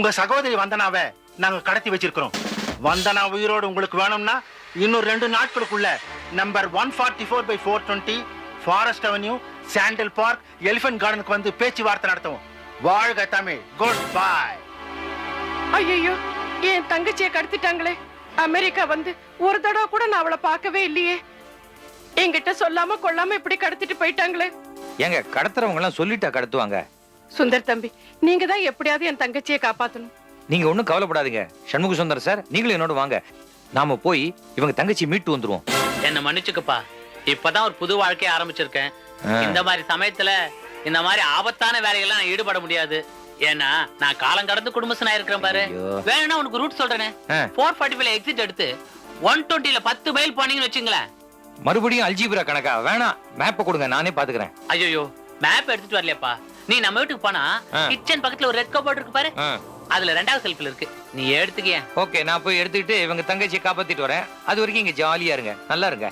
உங்க சகோதரி வந்தனாவை நாங்க கடத்தி வச்சிருக்கிறோம். வந்தனா உயிரோடு உங்களுக்கு வேணும்னா இன்னும் 2 நாட்களுக்குள்ள number 144/420 forest avenue, sandal park, elephant கார்டனுக்கு வந்து பேச்சுவார்த்தை நடத்துவோம். வாழ்க தமிழ். Good bye. ஐயோ, என் தங்கச்சியை கடத்திட்டாங்களே. அமெரிக்கா வந்து ஒரு தடவை கூட நான் அவளை பார்க்கவே இல்லையே. என்கிட்ட சொல்லாம கொள்ளாம இப்படி கடத்திட்டு போயிட்டாங்களே. ஏங்க கடத்துறவங்க எல்லாம் சொல்லிட்டா கடத்துவாங்க. சுந்தர் தம்பி, நீங்க தான் எப்படியாவது என் தங்கச்சியை காப்பாத்தணும். நீங்க ஒண்ணும் கவலைப்படாதீங்க சண்முக சுந்தர் சார், நீங்களும் என்னோட வாங்க. நாம போய் இவங்க தங்கச்சி மீட்டு வந்துருவோம். என்ன மன்னிச்சுக்கப்பா, இப்பதான் ஒரு புது வாழ்க்கையை ஆரம்பிச்சிருக்கேன். இந்த மாதிரி சமயத்துல இந்த மாதிரி ஆபத்தான வேலைகள்லாம் நான் ஈடுபட முடியாது. ஏன்னா நான் காலம் கடந்து குடும்பஸ்தனா இருக்கிறேன் பாரு. வேணும்னா உனக்கு ரூட் சொல்றேனே. 445 எக்ஸிட் எடுத்து 120ல 10 மைல் போனீங்கன்னு வச்சுங்களேன். மறுபடியும் அல்ஜீப்ரா கணக்கா? வேணாம், மேப்பை கொடுங்க, நானே பாத்துக்கிறேன். ஐயோ, மேப் எடுத்துட்டு வரலையாப்பா. நீ நம்ம வீட்டுக்கு போனா கிச்சன் பக்கத்துல ஒரு ரெட் கபோர்ட் இருக்கு பாரு, அதுல 2வது செல்ஃப்ல இருக்கு, நீ எடுத்துக்க. ஓகே, நான் போய் எடுத்துக்கிட்டு இவங்க தங்கச்சியை காப்பாத்திட்டு வரேன். அது வரைக்கும் இங்க ஜாலியா இருங்க, நல்லா இருங்க.